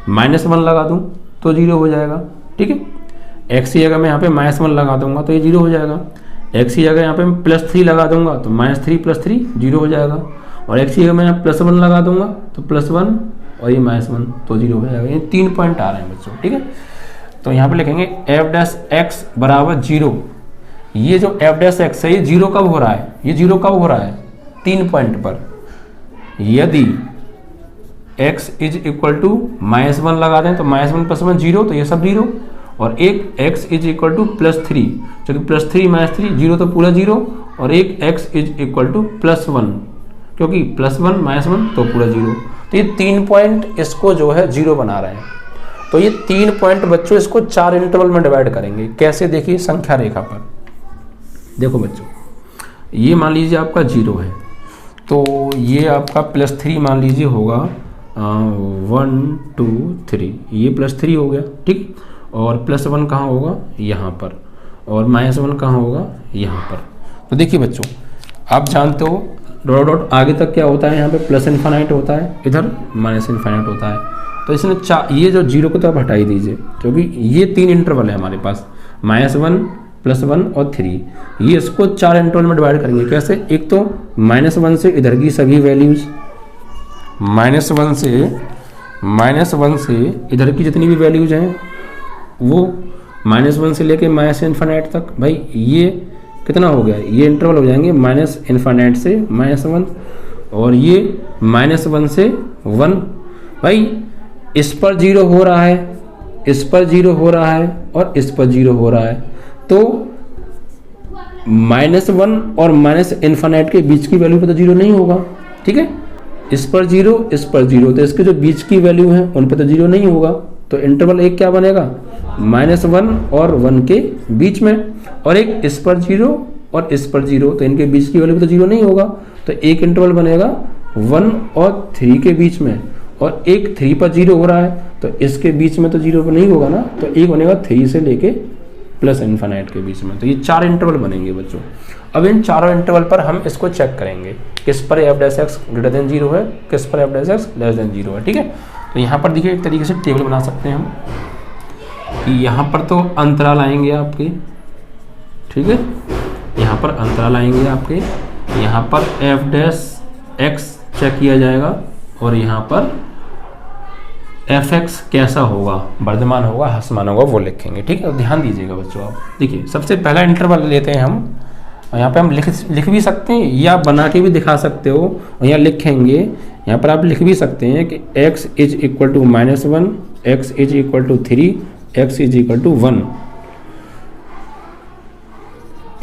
-1 लगा दूँ तो 0 हो जाएगा, ठीक है। एक्स की जगह मैं यहाँ पे -1 लगा दूंगा तो ये 0 हो जाएगा। एक्स की जगह यहाँ पे मैं +3 लगा दूंगा तो -3 + 3 0 हो जाएगा। और एक्स की जगह मैं यहाँ +1 लगा दूंगा तो +1 और ये -1 तो 0 हो जाएगा। ये 3 पॉइंट आ रहे हैं बच्चों, ठीक है। तो यहाँ पे लिखेंगे f' बराबर 0। ये जो f' है ये 0 कब हो रहा है, ये 0 कब हो रहा है, 3 पॉइंट पर। यदि x इज इक्वल टू -1 लगा दें तो -1 + 1 0, तो ये सब 0। और एक x इज इक्वल टू +3, क्योंकि +3 -3 0 तो पूरा 0। और एक x इज इक्वल टू +1, क्योंकि +1 -1 तो पूरा 0। तो ये 3 पॉइंट इसको जो है 0 बना रहे हैं। तो ये 3 पॉइंट बच्चों इसको 4 इंटरवल में डिवाइड करेंगे। कैसे, देखिए संख्या रेखा पर देखो बच्चों, ये मान लीजिए आपका 0 है तो ये आपका +3 मान लीजिए होगा 1 2 3, ये +3 हो गया, ठीक। और +1 कहाँ होगा, यहाँ पर। और -1 कहाँ होगा, यहाँ पर। तो देखिए बच्चों, आप जानते हो डॉट डॉट आगे तक क्या होता है, यहाँ पे प्लस इन्फानाइट होता है, इधर माइनस इन्फानाइट होता है। तो इसने ये जो 0 को तो आप हटा ही दीजिए, क्योंकि ये 3 इंटरवल है हमारे पास, -1 +1 और 3। ये इसको 4 इंटरवल में डिवाइड करेंगे। कैसे, एक तो -1 से इधर की सभी वैल्यूज, -1 से इधर की जितनी भी वैल्यूज हैं वो -1 से लेके -इन्फानाइट तक। भाई ये कितना हो गया, ये इंटरवल हो जाएंगे -इन्फानाइट से -1, और ये -1 से 1। भाई इस पर 0 हो रहा है, इस पर 0 हो रहा है और इस पर 0 हो रहा है। तो -1 और -इन्फानाइट के बीच की वैल्यू पर तो 0 नहीं होगा, ठीक है। इस पर 0, इस पर 0, तो इसके जो बीच की वैल्यू है उन पर तो 0 नहीं होगा। तो इंटरवल एक क्या बनेगा, -1 और 1 के बीच में। और एक इस पर 0 और इस पर 0, तो इनके बीच की वैल्यू तो 0 नहीं होगा। तो एक इंटरवल बनेगा 1 और 3 के बीच में। और एक 3 पर 0 हो रहा है तो इसके बीच में तो 0 नहीं होगा ना, तो एक बनेगा 3 से लेके प्लस इन्फानाइट के बीच में। तो ये 4 इंटरवल बनेंगे बच्चों। अब इन चारों इंटरवल पर हम इसको चेक करेंगे, किस पर f' ग्रेटर देन 0 है, किस पर f' लेस देन 0 है, ठीक है। तो यहाँ पर देखिए एक तरीके से टेबल बना सकते हैं हम कि यहाँ पर तो अंतराल आएंगे आपके, ठीक है, यहाँ पर अंतराल आएंगे आपके, यहाँ पर f' चेक किया जाएगा और यहाँ पर fx कैसा होगा, वर्धमान होगा, ह्रासमान होगा, वो लिखेंगे, ठीक है। ध्यान दीजिएगा बच्चों। आप देखिए सबसे पहला इंटरवल लेते हैं हम, यहाँ पे हम लिख भी सकते हैं या बना के भी दिखा सकते हो, और यहाँ लिखेंगे, यहाँ पर आप लिख भी सकते हैं कि x is equal to -1, x is equal to 3, x is equal to 1।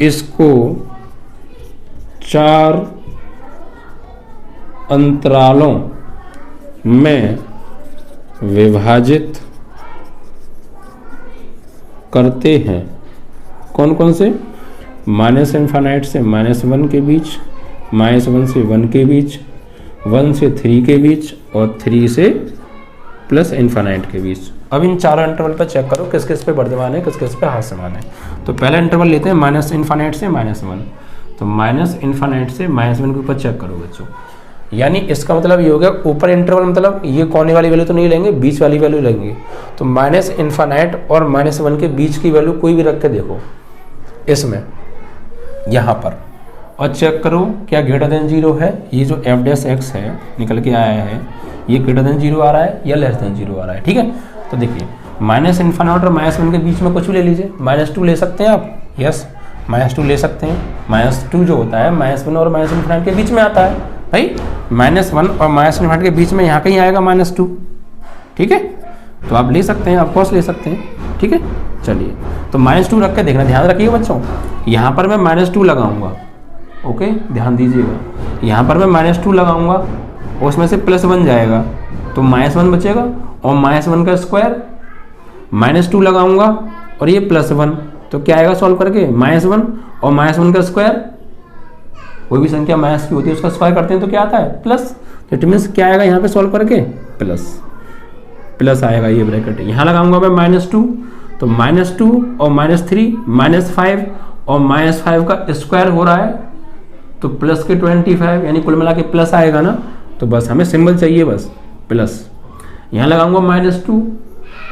इसको 4 अंतरालों में विभाजित करते हैं। कौन कौन से, -इन्फानाइट से -1 के बीच, -1 से 1 के बीच, 1 से 3 के बीच और 3 से प्लस इन्फानाइट के बीच। अब इन चारों इंटरवल पर चेक करो किस किस पे वर्धमान है, किस किस पे ह्रासमान है। तो पहला इंटरवल लेते हैं -इन्फानाइट से -1। तो -इन्फानाइट से -1 के ऊपर चेक करो बच्चों, यानी इसका मतलब ये हो गया ऊपर इंटरवल मतलब ये कोने वाली वैल्यू तो नहीं लेंगे, बीच वाली वैल्यू लेंगे। तो -इन्फानाइट और -1 के बीच की वैल्यू कोई भी रख के देखो इसमें, यहाँ पर, और चेक करो क्या ग्रेटर देन 0 है। ये जो f' है निकल के आया है, ये ग्रेटर देन 0 आ रहा है या लेस देन 0 आ रहा है, ठीक है। तो देखिए -इन्फानाइट और -1 के बीच में कुछ भी ले लीजिए, -2 ले सकते हैं आप, यस -2 ले सकते हैं। -2 जो होता है -1 और -इन्फानाइट के बीच में आता है। भाई -1 और -इन्फानाइट के बीच में यहाँ कहीं आएगा -2, ठीक है। तो आप ले सकते हैं, ऑफकोर्स ले सकते हैं, ठीक है। चलिए तो -2 रख के देखना, ध्यान रखिएगा बच्चों, यहाँ पर मैं -2 लगाऊंगा, ओके, ध्यान दीजिएगा। यहाँ पर मैं -2 लगाऊंगा, उसमें से +1 जाएगा तो -1 बचेगा, और -1 का स्क्वायर, -2 लगाऊंगा और ये +1, तो क्या आएगा सॉल्व करके, -1 और -1 का स्क्वायर, कोई भी संख्या माइनस की होती है उसका स्क्वायर करते हैं तो क्या आता है, प्लस। इट मीन्स क्या आएगा यहाँ पे सॉल्व करके, प्लस आएगा, ये ब्रैकेट यहाँ लगाऊंगा मैं -2, तो -2 और -3 -5 और -5 का स्क्वायर हो रहा है तो प्लस के 25, यानी कुल मिला के प्लस आएगा ना। तो बस हमें सिंबल चाहिए, बस प्लस। यहाँ लगाऊंगा -2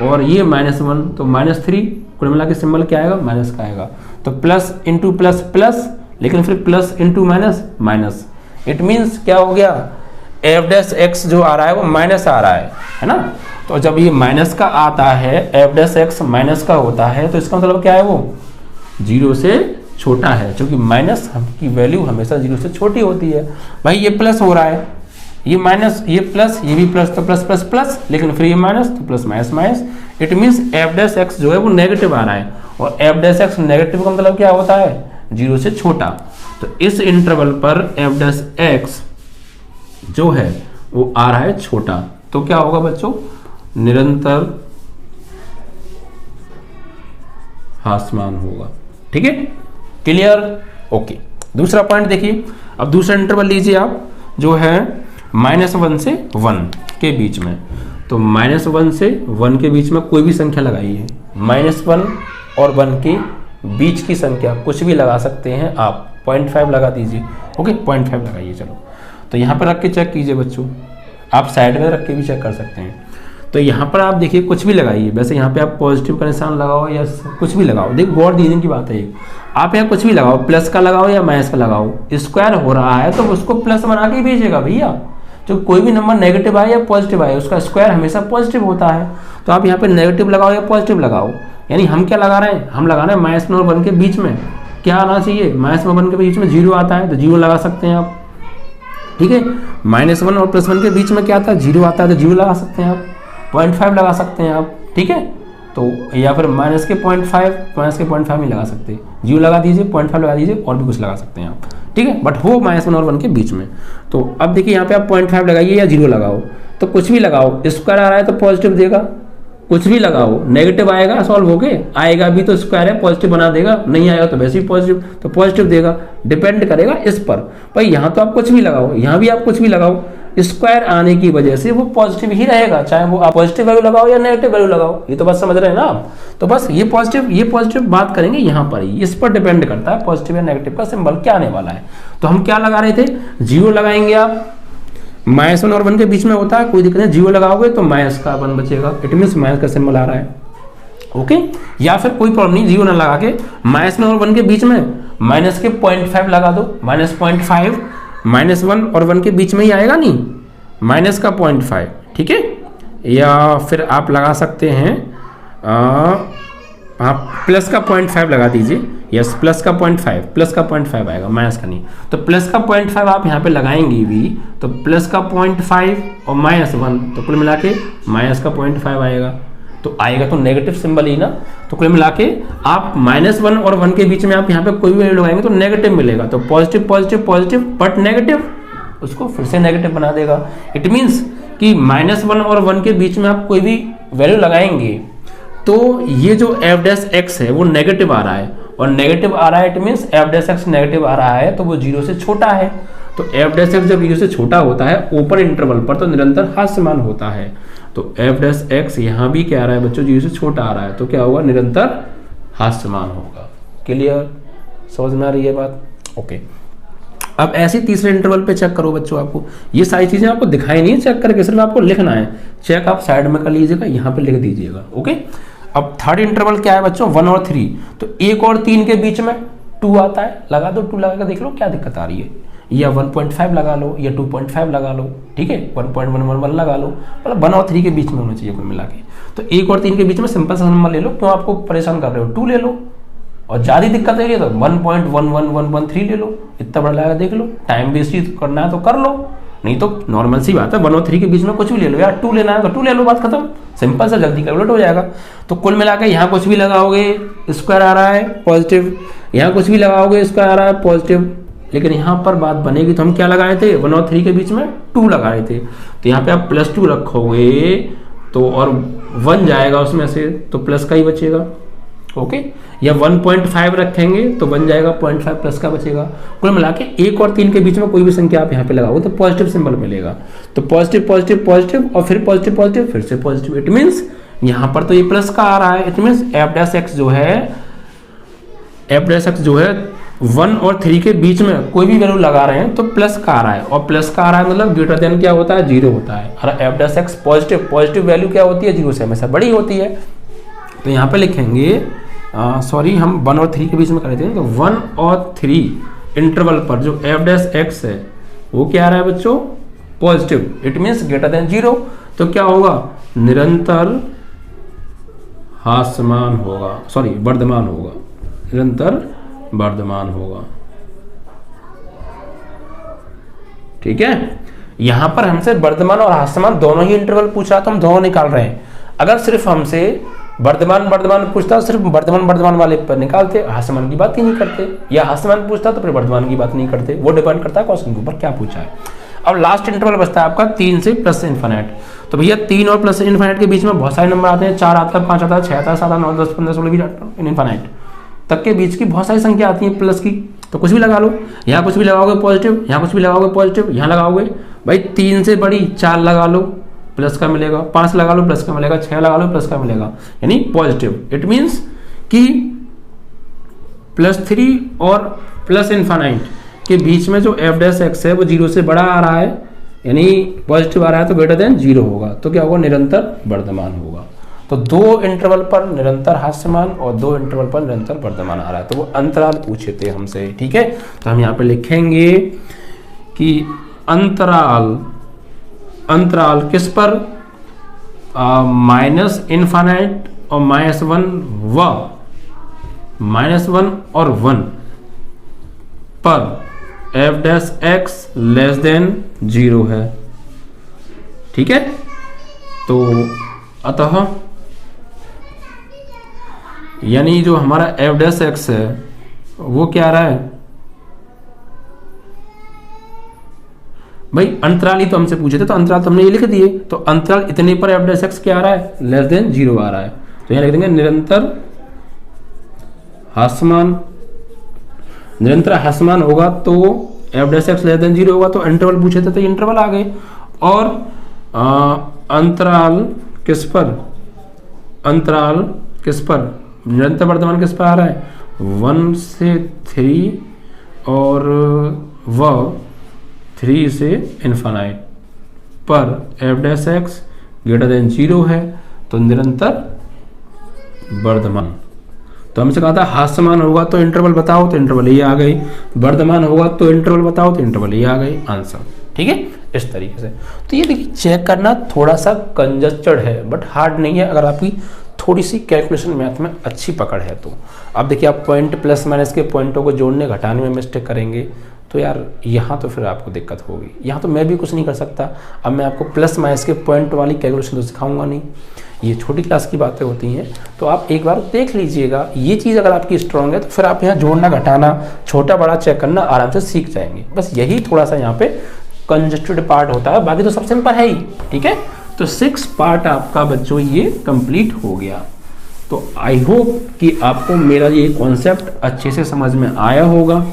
और ये -1, तो -3 कुल मिला के सिंबल क्या आएगा, माइनस का आएगा। तो प्लस इंटू प्लस प्लस, लेकिन फिर plus into minus minus. It means क्या हो गया, एफ डैश एक्स जो आ रहा है वो माइनस आ रहा है ना। तो जब ये माइनस का आता है, एफ डैश एक्स माइनस का होता है, तो इसका मतलब क्या है, वो 0 से छोटा है, क्योंकि माइनस की वैल्यू हमेशा 0 से छोटी होती है। भाई ये प्लस हो रहा है, ये माइनस, ये प्लस, ये भी प्लस, तो प्लस प्लस प्लस, लेकिन फिर ये माइनस, तो plus minus minus. It means F dash x जो है वो नेगेटिव आ रहा है, और एफ डैश एक्स नेगेटिव का मतलब क्या होता है, 0 से छोटा। तो इस इंटरवल पर एफ डैश एक्स जो है वो आ रहा है छोटा, तो क्या होगा बच्चों, निरंतर हास्यमान होगा। ठीक है, क्लियर, ओके। दूसरा पॉइंट देखिए, अब दूसरा इंटरवल लीजिए आप, जो है -1 से 1 के बीच में। तो -1 से 1 के बीच में कोई भी संख्या लगाइए, -1 और 1 के बीच की संख्या कुछ भी लगा सकते हैं आप। 0.5 लगा दीजिए, ओके, 0.5 लगाइए। चलो, तो यहाँ पर रख के चेक कीजिए बच्चों, आप साइड में रख के भी चेक कर सकते हैं। तो यहाँ पर आप देखिए कुछ भी लगाइए, वैसे यहाँ पे आप पॉजिटिव का निशान लगाओ या कुछ भी लगाओ, देखो गौर दीने की बात है, आप यहाँ कुछ भी लगाओ, प्लस का लगाओ या माइनस का लगाओ, स्क्वायर हो रहा है तो उसको प्लस बना के भेजेगा भैया। जो कोई भी नंबर नेगेटिव आए या पॉजिटिव आए, उसका स्क्वायर हमेशा पॉजिटिव होता है। तो आप यहाँ पे नेगेटिव लगाओ या पॉजिटिव लगाओ, यानी हम क्या लगा रहे हैं, हम लगा रहे हैं -1 और 1 के बीच में क्या आना चाहिए, -1 और 1 के बीच में 0 आता है, तो 0 लगा सकते हैं आप। ठीक है, -1 और +1 के बीच में क्या आता है, 0 आता है, तो 0 लगा सकते हैं आप। 0.5 लगा सकते हैं आप। ठीक है, तो या फिर माइनस के 0.5 नहीं लगा सकते, 0 लगा दीजिए, 0.5 लगा दीजिए, और भी कुछ लगा सकते हैं आप। ठीक है, बट हो -1 और 1 के बीच में। तो अब देखिए यहाँ पे आप 0.5 लगाइए या 0 लगाओ, तो कुछ भी लगाओ, स्क्वायर आ रहा है तो पॉजिटिव देगा, कुछ भी लगाओ, नेगेटिव आएगा सॉल्व हो गए, आएगा भी तो स्क्वायर है पॉजिटिव बना देगा, नहीं आएगा तो वैसे ही पॉजिटिव, तो पॉजिटिव देगा, डिपेंड करेगा इस पर। भाई यहाँ तो आप कुछ भी लगाओ, यहाँ भी आप कुछ भी लगाओ, स्क्वायर आने की वजह से वो पॉजिटिव ही रहेगा, चाहे वो आप पॉजिटिव वैल्यू लगाओ या नेगेटिव वैल्यू लगाओ। ये तो बात समझ रहे हैं ना आप। तो बस ये पॉजिटिव बात करेंगे यहाँ पर ही, इस पर डिपेंड करता है पॉजिटिव या नेगेटिव का सिंबल क्या आने वाला है। तो हम क्या लगा रहे थे, 0 लगाएंगे आप, -1 और 1 के बीच में होता है, कोई दिक्कत नहीं, 0 लगाओगे तो माइनस का 1 बचेगा, इट मीन्स माइनस का सिंबल आ रहा है। ओके, या फिर कोई प्रॉब्लम नहीं, 0 ना लगा के -1 और 1 के बीच में माइनस के 0.5 लगा दो, -0.5, -1 और 1 के बीच में ही आएगा नहीं, माइनस का 0.5। ठीक है, या फिर आप लगा सकते हैं आप प्लस का 0.5 लगा दीजिए, यस, प्लस का 0.5 आएगा, माइनस का नहीं। तो प्लस का 0.5 आप यहाँ पे लगाएंगे भी, तो प्लस का 0.5 और -1, तो कुल मिला के माइनस का 0.5 आएगा, तो आएगा तो नेगेटिव सिंबल ही ना। तो कुल मिला के आप -1 और 1 के बीच में आप यहाँ पे कोई भी वैल्यू लगाएंगे तो नेगेटिव मिलेगा, तो positive positive positive but negative, उसको फिर से नेगेटिव बना देगा। इट मीन्स कि -1 और 1 के बीच में आप कोई भी वैल्यू लगाएंगे तो ये जो f' है वो नेगेटिव आ रहा है, और नेगेटिव आ रहा है, इट मीन्स f' नेगेटिव आ रहा है, तो वो 0 से छोटा है। तो f' जब 0 से छोटा होता है ओपन इंटरवल पर, तो निरंतर हास्यमान होता है। तो f' यहाँ भी क्या आ रहा है बच्चों, 0 से छोटा आ रहा है, तो क्या होगा, निरंतर हास्यमान होगा। क्लियर, समझ में आ रही है बात? ओके, अब ऐसे तीसरे इंटरवल पे चेक करो बच्चों, आपको ये सारी चीजें आपको दिखाई नहीं है चेक करके, सिर्फ आपको लिखना है। चेक आप साइड में कर लीजिएगा, यहाँ पे लिख दीजिएगा। ओके, अब थर्ड इंटरवल क्या है बच्चों, 1 और 3। तो 1 और 3 के बीच में 2 आता है, लगा दो, 2 लगा कर देख लो क्या दिक्कत आ रही है, या 1.5 लगा लो या 2.5 लगा लो। ठीक है, 1.111 लगा लो, मतलब 1 और 3 के बीच में होना चाहिए कुल मिला के। तो 1 और 3 के बीच में सिंपल सा नंबर ले लो, क्यों आपको परेशान कर रहे हो, 2 ले लो, और ज्यादा दिक्कत है तो 1.11113 ले लो, इतना बड़ा लगा देख लो, टाइम वेस्ट करना है तो कर लो, नहीं तो नॉर्मल सी बात है 1 और 3 के बीच में कुछ भी ले लो, यार 2 लेना है तो 2 ले लो, बात खत्म, सिंपल सा जल्दी कैलकुलेट हो जाएगा। तो कुल मिला के यहाँ कुछ भी लगाओगे स्क्वायर आ रहा है पॉजिटिव, यहाँ कुछ भी लगाओगे स्क्वायर आ रहा है पॉजिटिव, लेकिन यहाँ पर बात बनेगी तो हम क्या लगाए थे, 1 और 3 के बीच में 2 लगाए थे, तो यहाँ पे आप +2 रखोगे तो और 1 जाएगा उसमें से, तो प्लस का ही बचेगा। ओके, या 1.5 रखेंगे तो बन जाएगा 0.5 प्लस का बचेगा। कुल मिला के 1 और 3 के बीच में कोई भी संख्या आप यहाँ पे लगाओगे तो पॉजिटिव सिंबल मिलेगा, तो पॉजिटिव पॉजिटिव पॉजिटिव और फिर पॉजिटिव पॉजिटिव फिर से पॉजिटिव। इट मीन्स यहाँ पर तो ये प्लस का आ रहा है, इट मीन्स f' जो है 1 और 3 के बीच में कोई भी वैल्यू लगा रहे हैं तो प्लस का आ रहा है, और प्लस का आ रहा है मतलब ग्रेटर देन क्या होता है, 0 होता है। और f' पॉजिटिव वैल्यू क्या होती है, 0 से हमेशा बड़ी होती है। तो यहाँ पे लिखेंगे सॉरी हम 1 और 3 के बीच में कर देते हैं, तो 1 और 3 इंटरवल पर जो एफ डैश एक्स है वो क्या आ रहा है बच्चों, positive, it means greater than 0। तो क्या होगा, निरंतर हास्यमान होगा, सॉरी वर्धमान होगा, निरंतर वर्धमान होगा। ठीक है, यहां पर हमसे वर्धमान और हास्यमान दोनों ही इंटरवल पूछा तो हम दोनों निकाल रहे हैं। अगर सिर्फ हमसे वर्धमान पूछता सिर्फ वर्धमान वाले पर निकालते, हास्यमान की बात ही नहीं करते, या हास्यमान पूछता तो फिर वर्धमान की बात नहीं करते। वो डिपेंड करता है क्वेश्चन के ऊपर क्या पूछा है। अब लास्ट इंटरवल बचता है आपका 3 से प्लस इन्फिनिट। तो भैया 3 और प्लस इन्फिनिट के बीच में बहुत सारे नंबर आते हैं, 4 आता है, 5 आता है, 6 आता है, 7 9 10 15 16 20 इन्फिनिट तक के बीच की बहुत सारी संख्या आती है प्लस की। तो कुछ भी लगा लो, यहाँ कुछ भी लगाओगे पॉजिटिव, यहाँ कुछ भी लगाओगे पॉजिटिव, यहाँ लगाओगे भाई 3 से बड़ी 4 लगा लो प्लस का मिलेगा, 5 लगा लो प्लस का मिलेगा, 6 लगा लो प्लस का मिलेगा, यानी पॉजिटिव। इट मीन्स कि +3 और प्लस इन्फिनिट के बीच में जो एफ डैश एक्स है वो 0 से बड़ा आ रहा है, यानी पॉजिटिव आ रहा है, तो ग्रेटर देन 0 होगा। तो क्या होगा, निरंतर वर्धमान होगा। तो 2 इंटरवल पर निरंतर हास्यमान और 2 इंटरवल पर निरंतर वर्धमान आ रहा है, तो वो अंतराल पूछे थे हमसे। ठीक है, तो हम यहाँ पे लिखेंगे कि अंतराल किस पर, माइनस इन्फिनिट और -1 और 1 पर F dash x less than 0 है। ठीक है, तो अतः यानी जो हमारा एफ डैश एक्स है वो क्या आ रहा है भाई, अंतराल ही तो हमसे पूछे थे, तो अंतराल तो हमने ये लिख दिए। तो अंतराल इतने पर एफ डैश एक्स क्या आ रहा है, लेस देन 0 आ रहा है। तो यहाँ लिख देंगे निरंतर हास्यमान होगा तो F dash x less than 0 होगा। तो इंटरवल पूछे थे तो इंटरवल आ गए। और अंतराल किस पर निरंतर वर्धमान किस पर आ रहा है, 1 से 3 और वह 3 से इन्फिनिट पर F dash x greater than 0 है, तो निरंतर वर्धमान। तो हमसे कहा था हास्यमान होगा तो इंटरवल बताओ, तो इंटरवल ये आ गई, वर्धमान होगा तो इंटरवल बताओ, तो इंटरवल ये आ गई आंसर। ठीक है, इस तरीके से। तो ये देखिए चेक करना थोड़ा सा कंजस्टेड है बट हार्ड नहीं है, अगर आपकी थोड़ी सी कैलकुलेशन मैथ में अच्छी पकड़ है तो। अब देखिए आप पॉइंट प्लस माइनस के पॉइंटों को जोड़ने घटाने में मिस्टेक करेंगे तो यार यहाँ तो फिर आपको दिक्कत होगी। यहाँ तो मैं भी कुछ नहीं कर सकता। अब मैं आपको प्लस माइनस के पॉइंट वाली कैलकुलेशन तो सिखाऊंगा नहीं, ये छोटी क्लास की बातें होती हैं। तो आप एक बार देख लीजिएगा, ये चीज़ अगर आपकी स्ट्रांग है तो फिर आप यहाँ जोड़ना घटाना छोटा बड़ा चेक करना आराम से सीख जाएंगे। बस यही थोड़ा सा यहाँ पे कंजस्टेड पार्ट होता है, बाकी तो सब सिंपल है ही। ठीक है, तो 6 पार्ट आपका बच्चों ये कंप्लीट हो गया। तो आई होप कि आपको मेरा ये कॉन्सेप्ट अच्छे से समझ में आया होगा।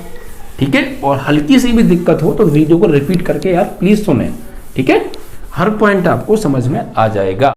ठीक है, और हल्की सी भी दिक्कत हो तो वीडियो को रिपीट करके यार प्लीज सुने। ठीक है, हर पॉइंट आपको समझ में आ जाएगा।